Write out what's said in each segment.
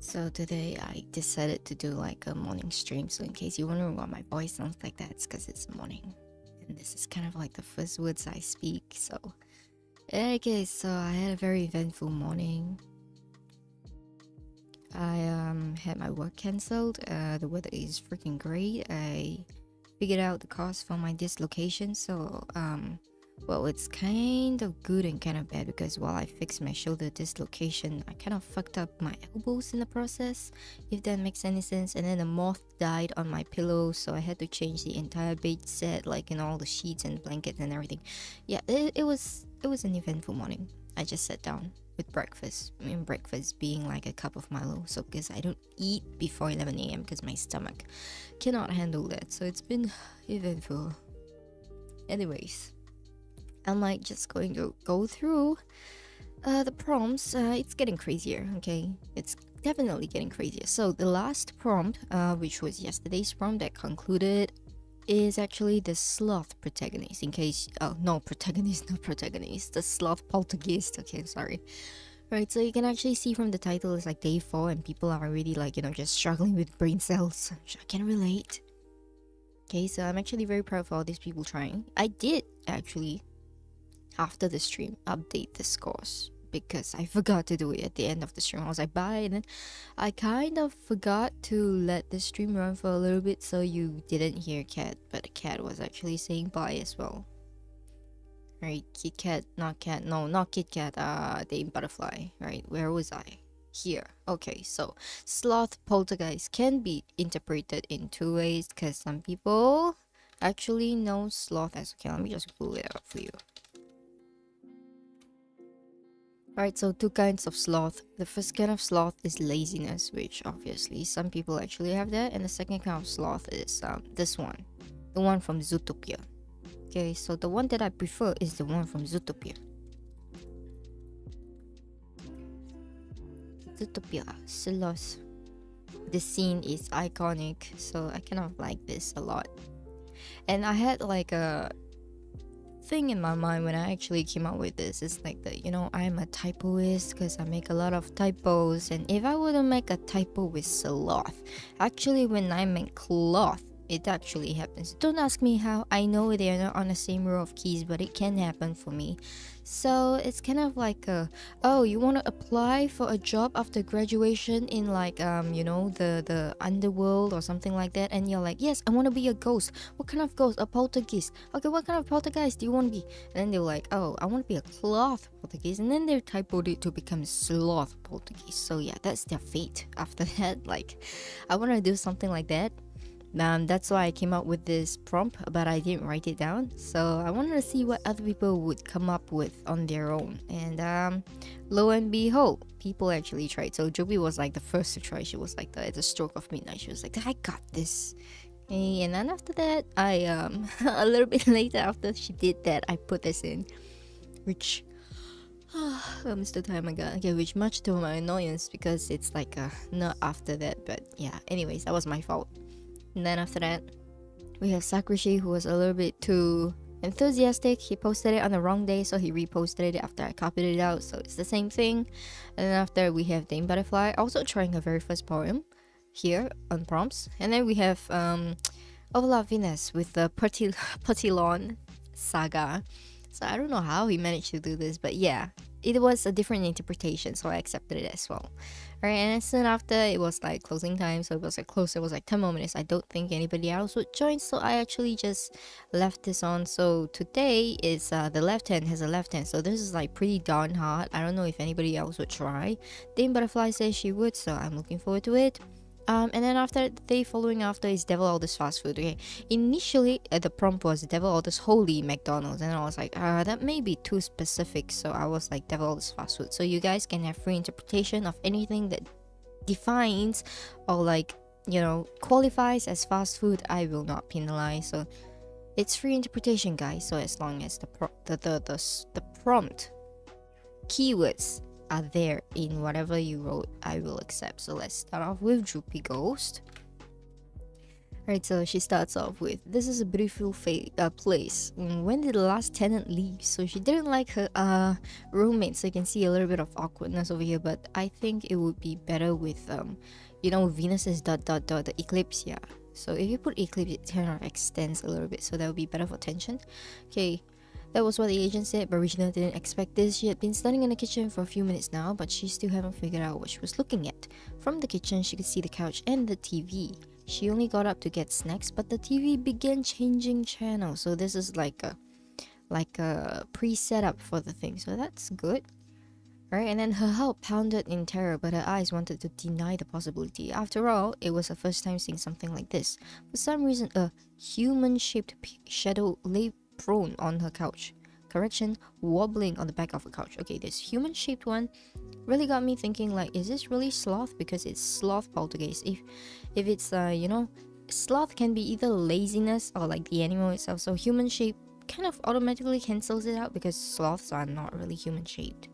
So today I decided to do like a morning stream. So in case you're wondering why my voice sounds like that, it's because it's morning. And this is kind of like the first words I speak. So okay, so I had a very eventful morning. I had my work cancelled. The weather is freaking great. I figured out the cause for my dislocation. So well, it's kind of good and kind of bad because while I fixed my shoulder dislocation, I kind of fucked up my elbows in the process, if that makes any sense. And then the moth died on my pillow, so I had to change the entire bed set, like in all the sheets and blankets and everything. Yeah, it was an eventful morning. I just sat down with breakfast. I mean, breakfast being like a cup of Milo. So because I don't eat before 11 a.m. because my stomach cannot handle that. So it's been eventful. Anyways, I'm like just going to go through the prompts. It's getting crazier, okay? It's definitely getting crazier. So the last prompt, which was yesterday's prompt that concluded, is actually the sloth protagonist. In case, oh no, protagonist, not protagonist, the sloth poltergeist. Okay, sorry. Right, so you can actually see from the title it's like day 4 and people are already like, just struggling with brain cells. I can relate. Okay, so I'm actually very proud for all these people trying. I did actually, after the stream, update the scores because I forgot to do it at the end of the stream. I was like, bye, and then I kind of forgot to let the stream run for a little bit so you didn't hear Cat, but the cat was actually saying bye as well. Right, Kit Kat, not cat, no, not Kit Kat, the butterfly, right, where was I? Here. Okay, so sloth poltergeist can be interpreted in 2 ways because some people actually know sloth as, okay, let me just pull it up for you. Right, so 2 kinds of sloth. The first kind of sloth is laziness, which obviously some people actually have that, and the second kind of sloth is this one, the one from Zootopia. Okay, so the one that I prefer is the one from Zootopia. Zootopia, Sloth. The scene is iconic, so I kind of like this a lot. And I had like a thing in my mind when I actually came up with this. It's like that, I'm a typoist because I make a lot of typos. And if I were to make a typo with sloth, actually when I make cloth, it actually happens. Don't ask me how. I know they're not on the same row of keys, but it can happen for me. So it's kind of like oh, you want to apply for a job after graduation in like the underworld or something like that, and you're like, yes, I want to be a ghost. What kind of ghost? A poltergeist. Okay, what kind of poltergeist do you want to be? And then they're like, oh, I want to be a cloth poltergeist, and then they typoed it to become sloth poltergeist. So yeah, that's their fate after that. Like, I want to do something like that. That's why I came up with this prompt, but I didn't write it down. So I wanted to see what other people would come up with on their own. And lo and behold, people actually tried. So Joby was like the first to try. She was like at the stroke of midnight. She was like, I got this. Okay, and then after that, I a little bit later after she did that, I put this in, which almost the time I got. Okay, which much to my annoyance because it's like not after that. But yeah, anyways, that was my fault. And then after that, we have Sakrishi, who was a little bit too enthusiastic. He posted it on the wrong day, so he reposted it after I copied it out, so it's the same thing. And then after, we have Dame Butterfly, also trying her very first poem here on prompts. And then we have Ovala Venus with the Petillon Saga. So I don't know how he managed to do this, but yeah, it was a different interpretation, so I accepted it as well. Right, and then soon after, it was like closing time, so it was like close. It was like 10 more minutes. I don't think anybody else would join, so I actually just left this on. So today is the left hand has a left hand, so this is like pretty darn hard. I don't know if anybody else would try. Dame Butterfly says she would, so I'm looking forward to it. And then after, the day following after is Devil Orders Fast Food. Okay, initially the prompt was Devil Orders Holy McDonald's, and I was like, that may be too specific, so I was like Devil Orders Fast Food. So you guys can have free interpretation of anything that defines or like qualifies as fast food. I will not penalize, so it's free interpretation, guys. So as long as the prompt keywords are there in whatever you wrote, I will accept. So let's start off with Droopy Ghost. Right, so she starts off with, "This is a beautiful place. When did the last tenant leave?" So she didn't like her roommate, so you can see a little bit of awkwardness over here. But I think it would be better with Venus's dot dot dot the eclipse. Yeah. So if you put eclipse, it kind of extends a little bit, so that would be better for tension. Okay. That was what the agent said, but Regina didn't expect this. She had been standing in the kitchen for a few minutes now, but she still hadn't figured out what she was looking at. From the kitchen, she could see the couch and the TV. She only got up to get snacks, but the TV began changing channels. So this is like a pre-setup for the thing. So that's good. Right, and then her heart pounded in terror, but her eyes wanted to deny the possibility. After all, it was her first time seeing something like this. For some reason, a human-shaped shadow lay prone on her couch. Correction, wobbling on the back of her couch. Okay, this human-shaped one really got me thinking, like, is this really Sloth? Because it's Sloth Poltergeist. If it's Sloth can be either laziness or like the animal itself. So human-shaped kind of automatically cancels it out because sloths are not really human-shaped.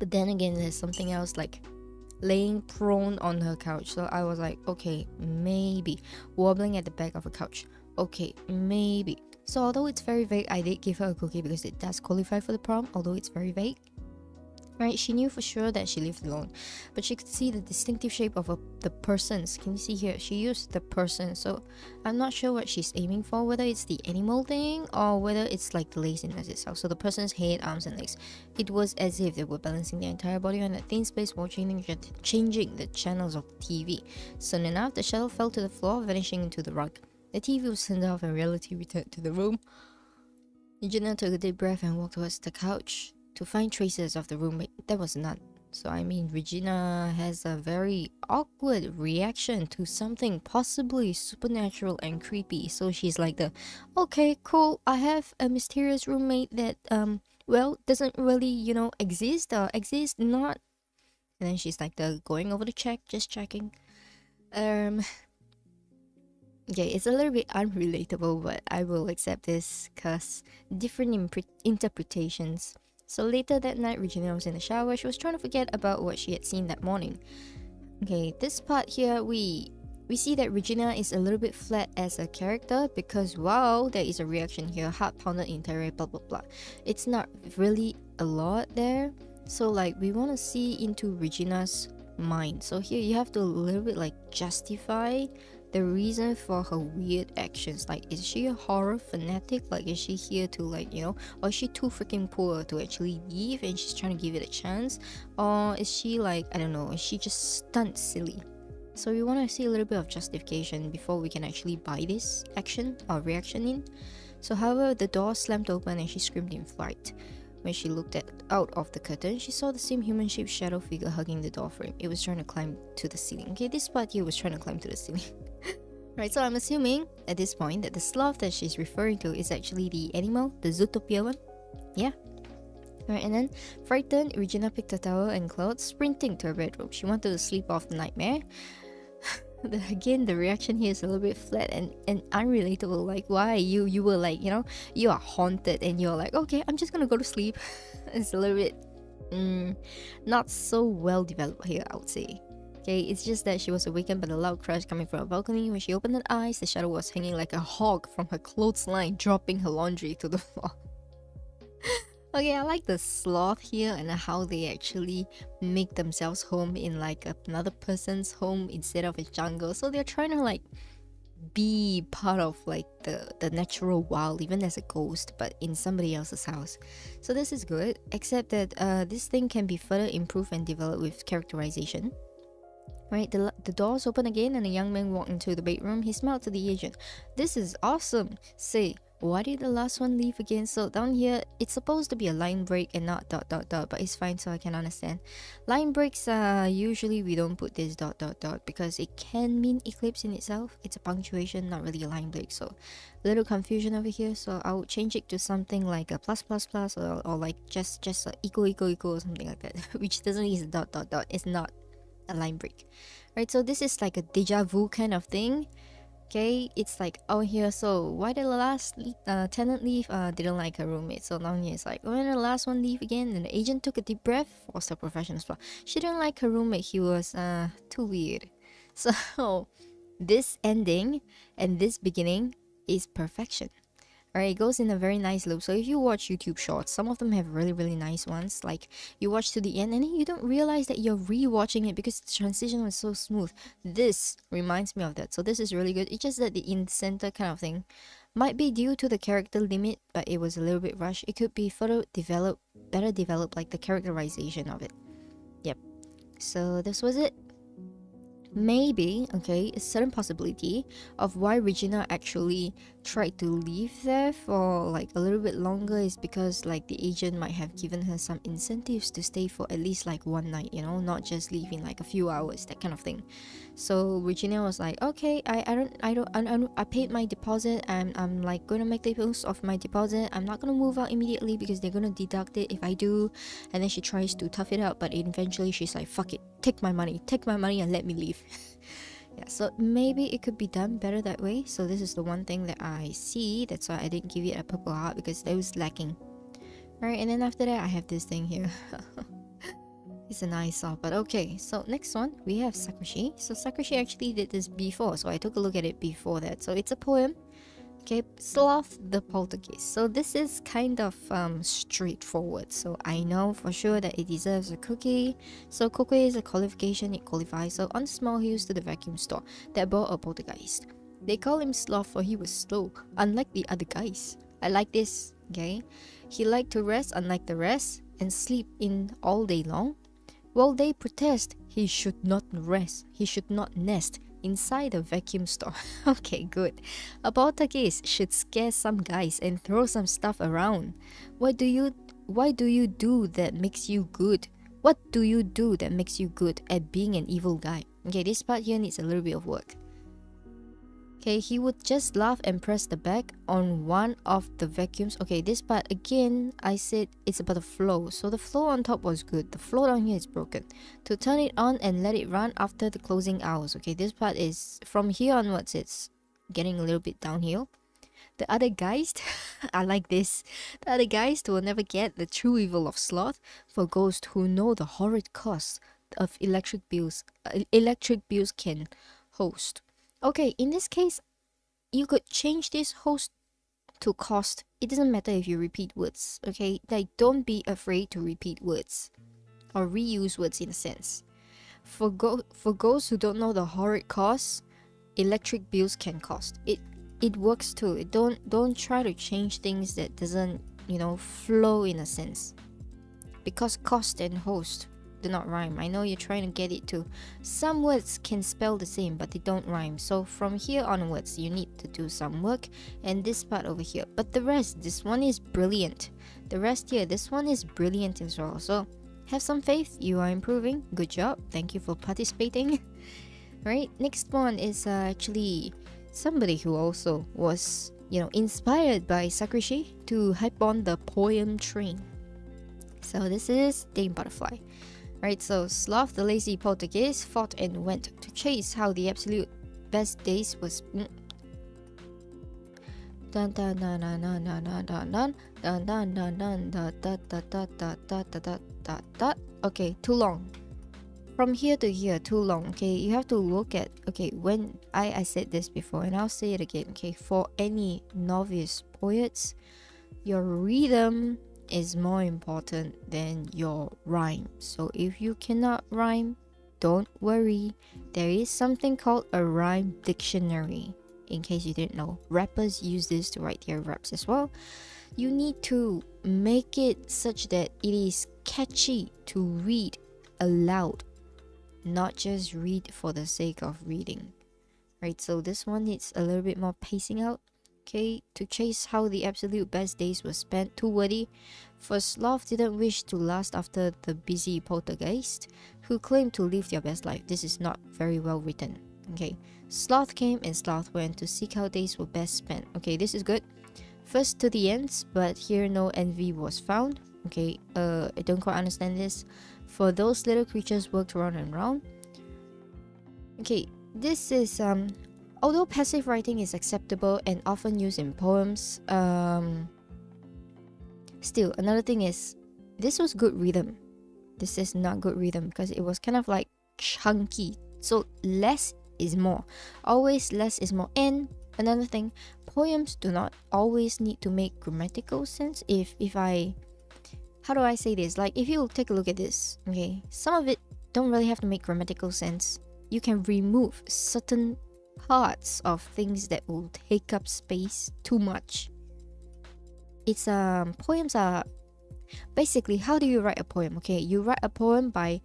But then again, there's something else, like laying prone on her couch. So I was like, okay, maybe. Wobbling at the back of her couch. Okay, maybe. So although it's very vague, I did give her a cookie because it does qualify for the prompt, although it's very vague. Right, she knew for sure that she lived alone, but she could see the distinctive shape of the persons. Can you see here? She used the person, so I'm not sure what she's aiming for, whether it's the animal thing or whether it's like the laziness itself. So the person's head, arms and legs, it was as if they were balancing their entire body on that thin space while changing the channels of the TV. Soon enough, the shadow fell to the floor, vanishing into the rug. The TV was turned off and reality returned to the room. Eugenia took a deep breath and walked towards the couch to find traces of the roommate. There was none. So I mean, Regina has a very awkward reaction to something possibly supernatural and creepy. So she's like okay, cool, I have a mysterious roommate that well, doesn't really, exist or exist not. And then she's like going over to check, just checking. Okay, it's a little bit unrelatable, but I will accept this because different interpretations. So later that night, Regina was in the shower. She was trying to forget about what she had seen that morning. Okay, this part here, we see that Regina is a little bit flat as a character because, wow, there is a reaction here. Heart pounded in terror, blah blah blah. It's not really a lot there. So like, we want to see into Regina's mind. So here you have to a little bit like justify the reason for her weird actions. Like, is she a horror fanatic? Like, is she here to or is she too freaking poor to actually leave and she's trying to give it a chance? Or is she like, I don't know, is she just stunt silly? So we want to see a little bit of justification before we can actually buy this action or reaction in. So however, the door slammed open and she screamed in fright. When she looked out of the curtain, she saw the same human-shaped shadow figure hugging the door frame. It was trying to climb to the ceiling. Okay, this part here was trying to climb to the ceiling. Right, so I'm assuming at this point that the sloth that she's referring to is actually the animal, the Zootopia one. Yeah. Alright, and then, frightened, Regina picked a towel and clothes, sprinting to her bedroom. She wanted to sleep off the nightmare. Again, the reaction here is a little bit flat and unrelatable. Like, why you were like, you are haunted and you're like, okay, I'm just gonna go to sleep. It's a little bit not so well developed here, I would say. Okay, it's just that she was awakened by the loud crash coming from her balcony. When she opened her eyes, the shadow was hanging like a hog from her clothesline, dropping her laundry to the floor. Okay, I like the sloth here and how they actually make themselves home in like another person's home instead of a jungle. So they're trying to like be part of like the natural wild, even as a ghost, but in somebody else's house. So this is good, except that this thing can be further improved and developed with characterization. Right, the doors open again and a young man walked into the bedroom. He smiled to the agent. This is awesome. Say, why did the last one leave again? So down here, it's supposed to be a line break and not ... but it's fine, so I can understand. Line breaks, usually we don't put this ... because it can mean eclipse in itself. It's a punctuation, not really a line break. So a little confusion over here. So I would change it to something like a plus or like just a equal or something like that, which doesn't use a ... It's not a line break. Right, so this is like a deja vu kind of thing. Okay, it's like out here. So why did the last tenant leave? Didn't like her roommate. So now here it's like, when did the last one leave again? And the agent took a deep breath. Was a professional as well. She didn't like her roommate. He was too weird. So this ending and this beginning is perfection. Alright, it goes in a very nice loop. So if you watch YouTube shorts, some of them have really, really nice ones. Like you watch to the end and then you don't realize that you're re-watching it because the transition was so smooth. This reminds me of that. So this is really good. It's just that the in center kind of thing might be due to the character limit, but it was a little bit rushed. It could be further developed, better developed, like the characterization of it. Yep. So this was it. Maybe, okay, a certain possibility of why Regina actually tried to leave there for like a little bit longer is because like the agent might have given her some incentives to stay for at least like one night, you know, not just leave in like a few hours, that kind of thing. So Regina was like, okay, I paid my deposit, and I'm like gonna make the use of my deposit. I'm not gonna move out immediately because they're gonna deduct it if I do. And then she tries to tough it out, but eventually she's like, fuck it, take my money and let me leave. Yeah, so maybe it could be done better that way. So this is the one thing that I see. That's why I didn't give it a purple heart, because it was lacking. Alright, and then after that I have this thing here. It's an eyesore, but okay. So next one, we have Sakushi. So Sakushi actually did this before, so I took a look at it before that. So it's a poem. Okay, Sloth the Poltergeist. So this is kind of straightforward. So I know for sure that it deserves a cookie. So cookie is a qualification, it qualifies. So on the small hills to the vacuum store that bought a poltergeist. They call him Sloth for he was slow, unlike the other guys. I like this, okay? He liked to rest unlike the rest and sleep in all day long. While they protest, he should not rest, he should not nest inside a vacuum store. Okay, good. A poltergeist should scare some guys and throw some stuff around. Why do you do that makes you good? What do you do that makes you good at being an evil guy? Okay, this part here needs a little bit of work. Okay, he would just laugh and press the back on one of the vacuums. Okay, this part again, I said it's about the flow. So the flow on top was good. The flow down here is broken. To turn it on and let it run after the closing hours. Okay, this part is from here onwards, it's getting a little bit downhill. The other guys, I like this. The other guys will never get the true evil of Sloth for ghosts who know the horrid cost of electric bills can host. Okay, in this case, you could change this host to cost. It doesn't matter if you repeat words, okay? Like, don't be afraid to repeat words or reuse words in a sense. For ghosts who don't know the horrid cost, electric bills can cost. It works too. Don't try to change things that doesn't, you know, flow in a sense. Because cost and host do not rhyme. I know you're trying to get it to. Some words can spell the same, but they don't rhyme. So from here onwards, you need to do some work. And this part over here. But the rest, this one is brilliant. The rest here, this one is brilliant as well. So have some faith. You are improving. Good job. Thank you for participating. Right, next one is actually somebody who also was, you know, inspired by Sakushi to hype on the poem train. So this is Dame Butterfly. Right, so Sloth the lazy poltergeist fought and went to chase how the absolute best days was. Dun dun dun dun dun dun dun dun dun dun dun dun dun dun. Okay, too long. From here to here, too long. Okay, you have to look at. Okay, when I said this before, and I'll say it again. Okay, for any novice poets, your rhythm is more important than your rhyme. So if you cannot rhyme, don't worry. There is something called a rhyme dictionary. In case you didn't know, rappers use this to write their raps as well. You need to make it such that it is catchy to read aloud, not just read for the sake of reading. Right, so this one needs a little bit more pacing out. Okay, to chase how the absolute best days were spent, too wordy. For Sloth didn't wish to last after the busy poltergeist who claimed to live their best life. This is not very well written. Okay, Sloth came and Sloth went to seek how days were best spent. Okay, this is good. First to the ends, but here no envy was found. Okay, I don't quite understand this. For those little creatures worked round and round. Okay, this is although passive writing is acceptable and often used in poems, still, another thing is, this was good rhythm. This is not good rhythm because it was kind of like chunky. So less is more. Always less is more. And another thing, poems do not always need to make grammatical sense. How do I say this? Like, if you take a look at this, okay, some of it don't really have to make grammatical sense. You can remove certain parts of things that will take up space too much. It's poems are basically, how do you write a poem? Okay, you write a poem by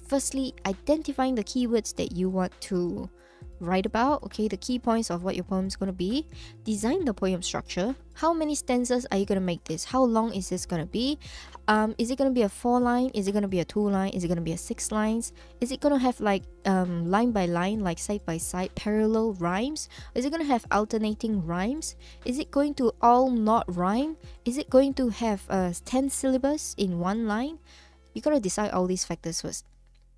firstly identifying the keywords that you want to write about, okay, the key points of what your poem is going to be. Design the poem structure. How many stanzas are you going to make this? How long is this going to be? Is it going to be a 4-line? Is it going to be a 2-line? Is it going to be a 6 lines? Is it going to have like line by line, like side by side parallel rhymes? Is it going to have alternating rhymes? Is it going to all not rhyme? Is it going to have 10 syllables in one line? You got to decide all these factors first,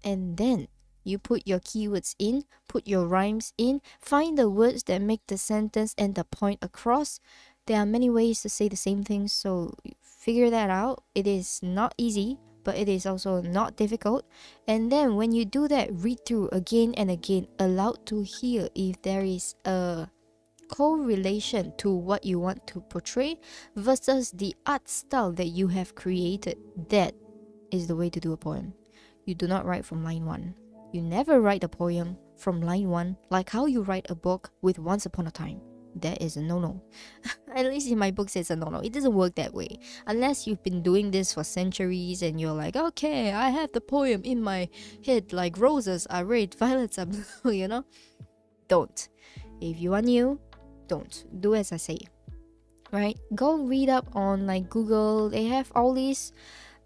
and then you put your keywords in, put your rhymes in, find the words that make the sentence and the point across. There are many ways to say the same thing, so figure that out. It is not easy, but it is also not difficult. And then when you do that, read through again and again, allowed to hear if there is a correlation to what you want to portray versus the art style that you have created. That is the way to do a poem. You do not write from line 1. You never write a poem from line 1 like how you write a book with Once Upon a Time. That is a no-no. At least in my books it's a no-no. It doesn't work that way. Unless you've been doing this for centuries and you're like, okay, I have the poem in my head like roses are red, violets are blue, you know? Don't. If you are new, don't. Do as I say. Right? Go read up on like Google. They have all these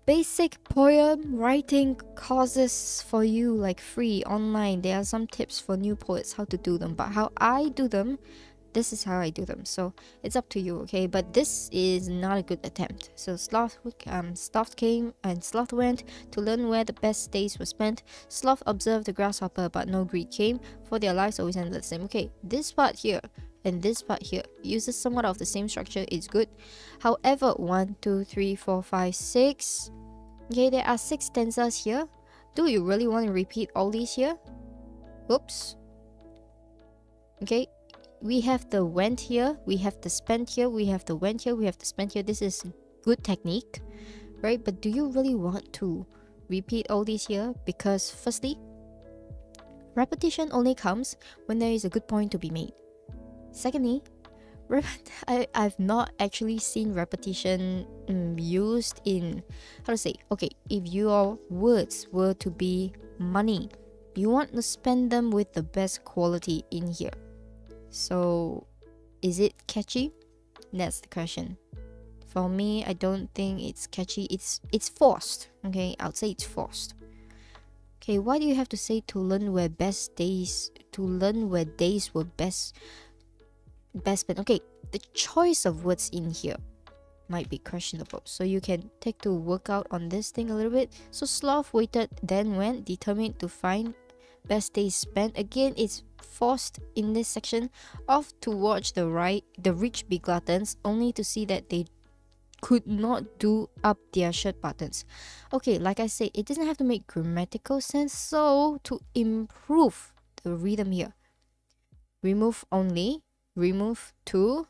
basic poem writing courses for you, like free online. There are some tips for new poets how to do them, but how I do them, this is how I do them. So it's up to you, okay? But this is not a good attempt. So Sloth came and Sloth went to learn where the best days were spent. Sloth observed the grasshopper, but no greed came, for their lives always ended the same. Okay, this part here and this part here uses somewhat of the same structure. It's good. However, 1, 2, 3, 4, 5, 6. Okay, there are 6 stanzas here. Do you really want to repeat all these here? Oops. Okay, we have the went here, we have the spent here, we have the went here, we have the spent here. This is good technique, right? But do you really want to repeat all these here? Because firstly, repetition only comes when there is a good point to be made. Secondly, I've not actually seen repetition used in, how to say, okay, if your words were to be money, you want to spend them with the best quality in here. So is it catchy? That's the question. For me, I don't think it's catchy. It's forced. Okay, I would say it's forced. Okay, why do you have to say to learn where days were best spent? Okay, the choice of words in here might be questionable, so you can take to work out on this thing a little bit. So Sloth waited, then went, determined to find best days spent. Again, it's forced in this section. Off to watch the rich be gluttons, only to see that they could not do up their shirt buttons. Okay, like I said, it doesn't have to make grammatical sense. So to improve the rhythm here, remove only, remove to,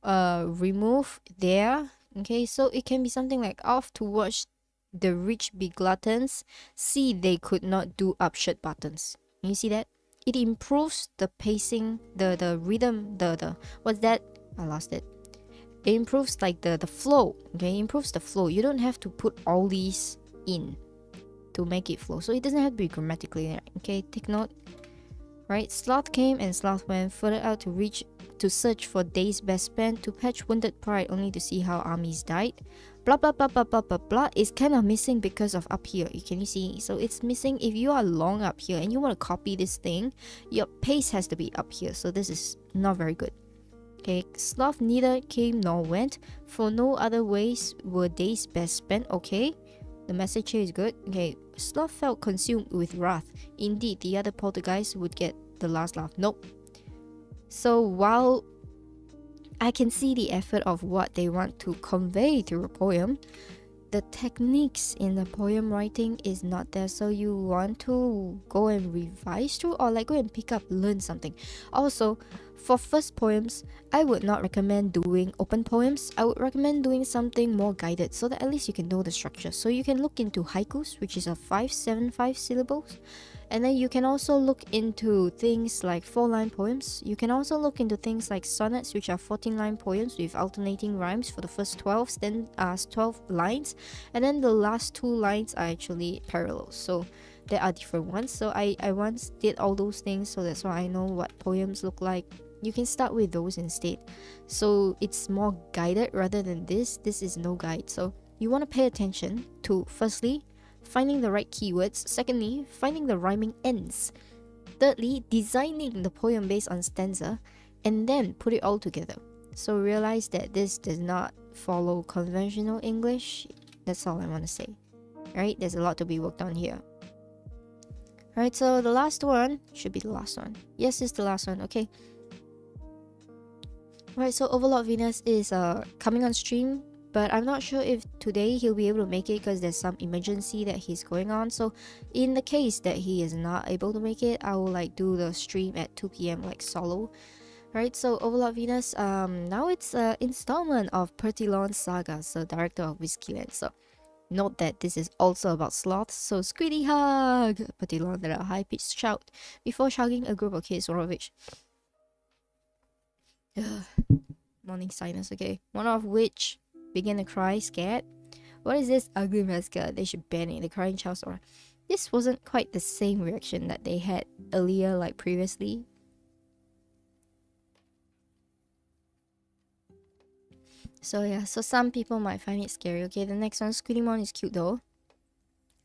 remove there. Okay, so it can be something like off to watch the rich be gluttons, see they could not do up shirt buttons. You see that? It improves the pacing, the rhythm, the what's that? I lost it. It improves like the flow. Okay, it improves the flow. You don't have to put all these in to make it flow. So it doesn't have to be grammatically right. Okay, take note. Right, Sloth came and Sloth went further out to search for days best spent, to patch wounded pride, only to see how armies died. Blah blah blah blah blah blah blah. It's kind of missing because of up here. Can you see? So it's missing. If you are long up here and you want to copy this thing, your pace has to be up here. So this is not very good. Okay, Sloth neither came nor went, for no other ways were days best spent. Okay, the message here is good. Okay, Sloth felt consumed with wrath. Indeed, the other poltergeist would get the last laugh. Nope. So while I can see the effort of what they want to convey through a poem, the techniques in the poem writing is not there, so you want to go and revise through, or like go and pick up, learn something. Also, for first poems, I would not recommend doing open poems. I would recommend doing something more guided, so that at least you can know the structure. So you can look into haikus, which is a 575 syllables. And then you can also look into things like 4-line poems. You can also look into things like sonnets, which are 14-line poems with alternating rhymes for the first 12 lines. And then the last 2 lines are actually parallel. So there are different ones. So I once did all those things, so that's why I know what poems look like. You can start with those instead. So it's more guided rather than this. This is no guide. So you want to pay attention to, firstly, finding the right keywords. Secondly, finding the rhyming ends. Thirdly, designing the poem based on stanza, and then put it all together. So realize that this does not follow conventional English. That's all I want to say. Right? There's a lot to be worked on here. Right, so the last one should be the last one. Yes, it's the last one. Okay. Right, so Overlord Venus is coming on stream, but I'm not sure if today he'll be able to make it because there's some emergency that he's going on. So in the case that he is not able to make it, I will like do the stream at 2 p.m. like solo. Right, so Overlord Venus, now it's an installment of Pertilon's saga, so director of Whiskeyland. So note that this is also about Sloth, so squiddy hug! Pertilon let a high-pitched shout before chugging a group of kids or of which. Morning sinus, okay. One of which began to cry, scared. What is this ugly mascot? They should ban it. The crying child star. This wasn't quite the same reaction that they had earlier, like previously. So yeah, so some people might find it scary. Okay, the next one, Squidimon, is cute though.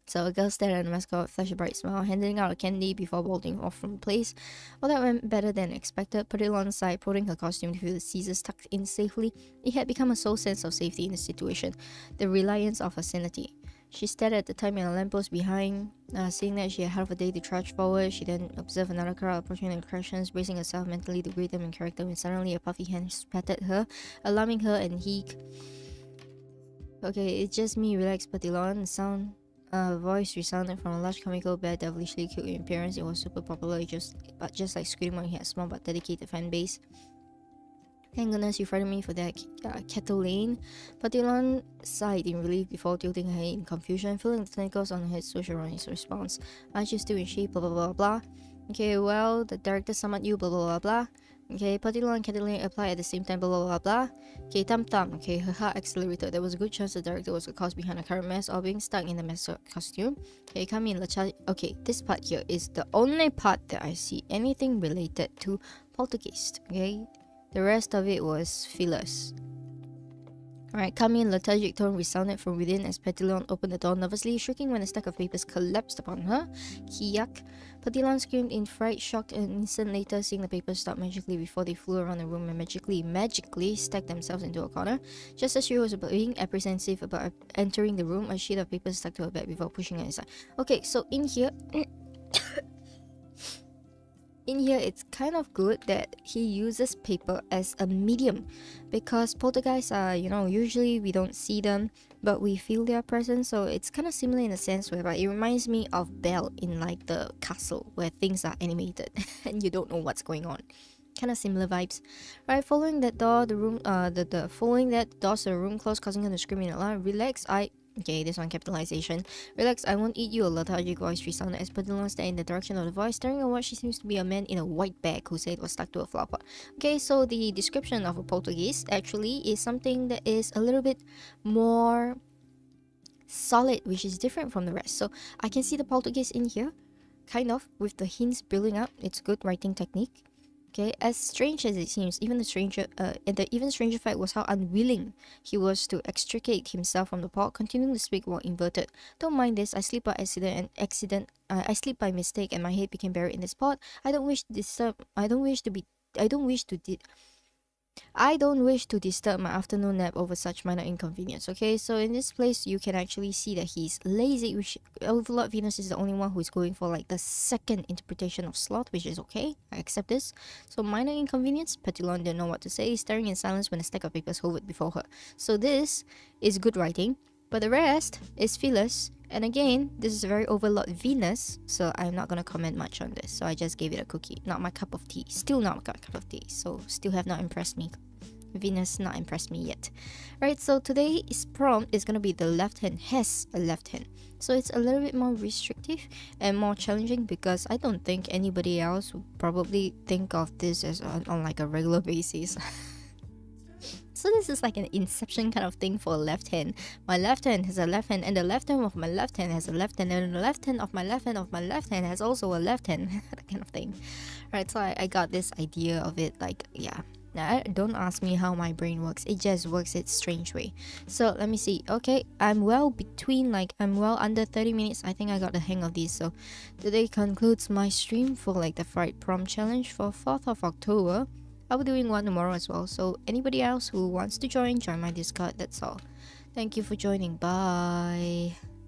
So a girl stared at the mascot, flashed a bright smile, handing out a candy before bolting off from the place. All that went better than expected. Pertilon sighed, putting her costume to feel the scissors tucked in safely. It had become a sole sense of safety in the situation, the reliance of her sanity. She stared at the time in a lamppost behind. Seeing that she had half a day to trudge forward, she then observed another crowd approaching the crushers, bracing herself mentally to greet them in character when suddenly a puffy hand patted her, alarming her, and he... Okay, it's just me, relax, Pertilon. The sound... voice resounded from a large comical bear, devilishly cute in appearance. It was super popular, but just like Squidimon, he had a small but dedicated fan base. Thank goodness you frightened me for that, Kettle Lane. Pertilon sighed in relief before tilting her head in confusion, feeling the tentacles on her head swoosh around his response. Aren't you still in shape? Blah blah blah blah. Okay, well, the director summoned you, blah blah blah blah. Okay, Pertilon and Kettle Lane applied at the same time, blah blah blah blah. Okay, Tam Tam. Okay, her heart accelerated. There was a good chance the director was the cause behind the current mess or being stuck in the mascot costume. Okay, come in, okay, this part here is the only part that I see anything related to Poltergeist. Okay, the rest of it was fillers. Alright, come in, lethargic tone resounded from within as Pertilon opened the door nervously, shrieking when a stack of papers collapsed upon her. Kiyak. Pertilon screamed in fright, shocked, and an instant later seeing the papers stop magically before they flew around the room and magically stacked themselves into a corner. Just as she was being apprehensive about entering the room, a sheet of papers stuck to her back before pushing her inside. Okay, so in here... In here, it's kind of good that he uses paper as a medium, because poltergeists are, you know, usually we don't see them, but we feel their presence, so it's kind of similar in a sense whereby it reminds me of Belle in like the castle where things are animated and you don't know what's going on. Kind of similar vibes. Right, following that door, the room, following that door to the room closed, causing her to scream in alarm. Relax, Okay, this one, capitalization. Relax, I won't eat you, a lethargic voice resounded as Pertilon stared in the direction of the voice, staring at what she seems to be a man in a white bag whose head was stuck to a flower pot. Okay, so the description of a poltergeist actually is something that is a little bit more solid, which is different from the rest. So I can see the poltergeist in here, kind of, with the hints building up. It's good writing technique. Okay, as strange as it seems, even the stranger, and the even stranger fact was how unwilling he was to extricate himself from the pot, continuing to speak while inverted. Don't mind this. I sleep by accident. I sleep by mistake, and my head became buried in this pot. I don't wish to disturb. I don't wish to disturb my afternoon nap over such minor inconvenience. Okay, so in this place you can actually see that he's lazy, which Overlord Venus is the only one who's going for like the second interpretation of Sloth, which is okay. I accept this. So minor inconvenience. Pertilon didn't know what to say, staring in silence when a stack of papers hovered before her. So this is good writing. But the rest is fillers. And again, this is very overlord Venus, so I'm not gonna comment much on this. So I just gave it a cookie. Not my cup of tea. Still not my cup of tea. So still have not impressed me. Venus not impressed me yet. Right, so today's prompt is gonna be the left hand has a left hand. So it's a little bit more restrictive and more challenging because I don't think anybody else would probably think of this as on like a regular basis. So this is like an inception kind of thing for a left hand. My left hand has a left hand, and the left hand of my left hand has a left hand, and the left hand of my left hand of my left hand has also a left hand. That kind of thing. Right, so I got this idea of it, like, yeah. Now, don't ask me how my brain works. It just works its strange way. So let me see. Okay, I'm well under 30 minutes. I think I got the hang of this. So today concludes my stream for like the Fright prompt challenge for 4th of October. I'll be doing one tomorrow as well. So anybody else who wants to join my Discord. That's all. Thank you for joining. Bye.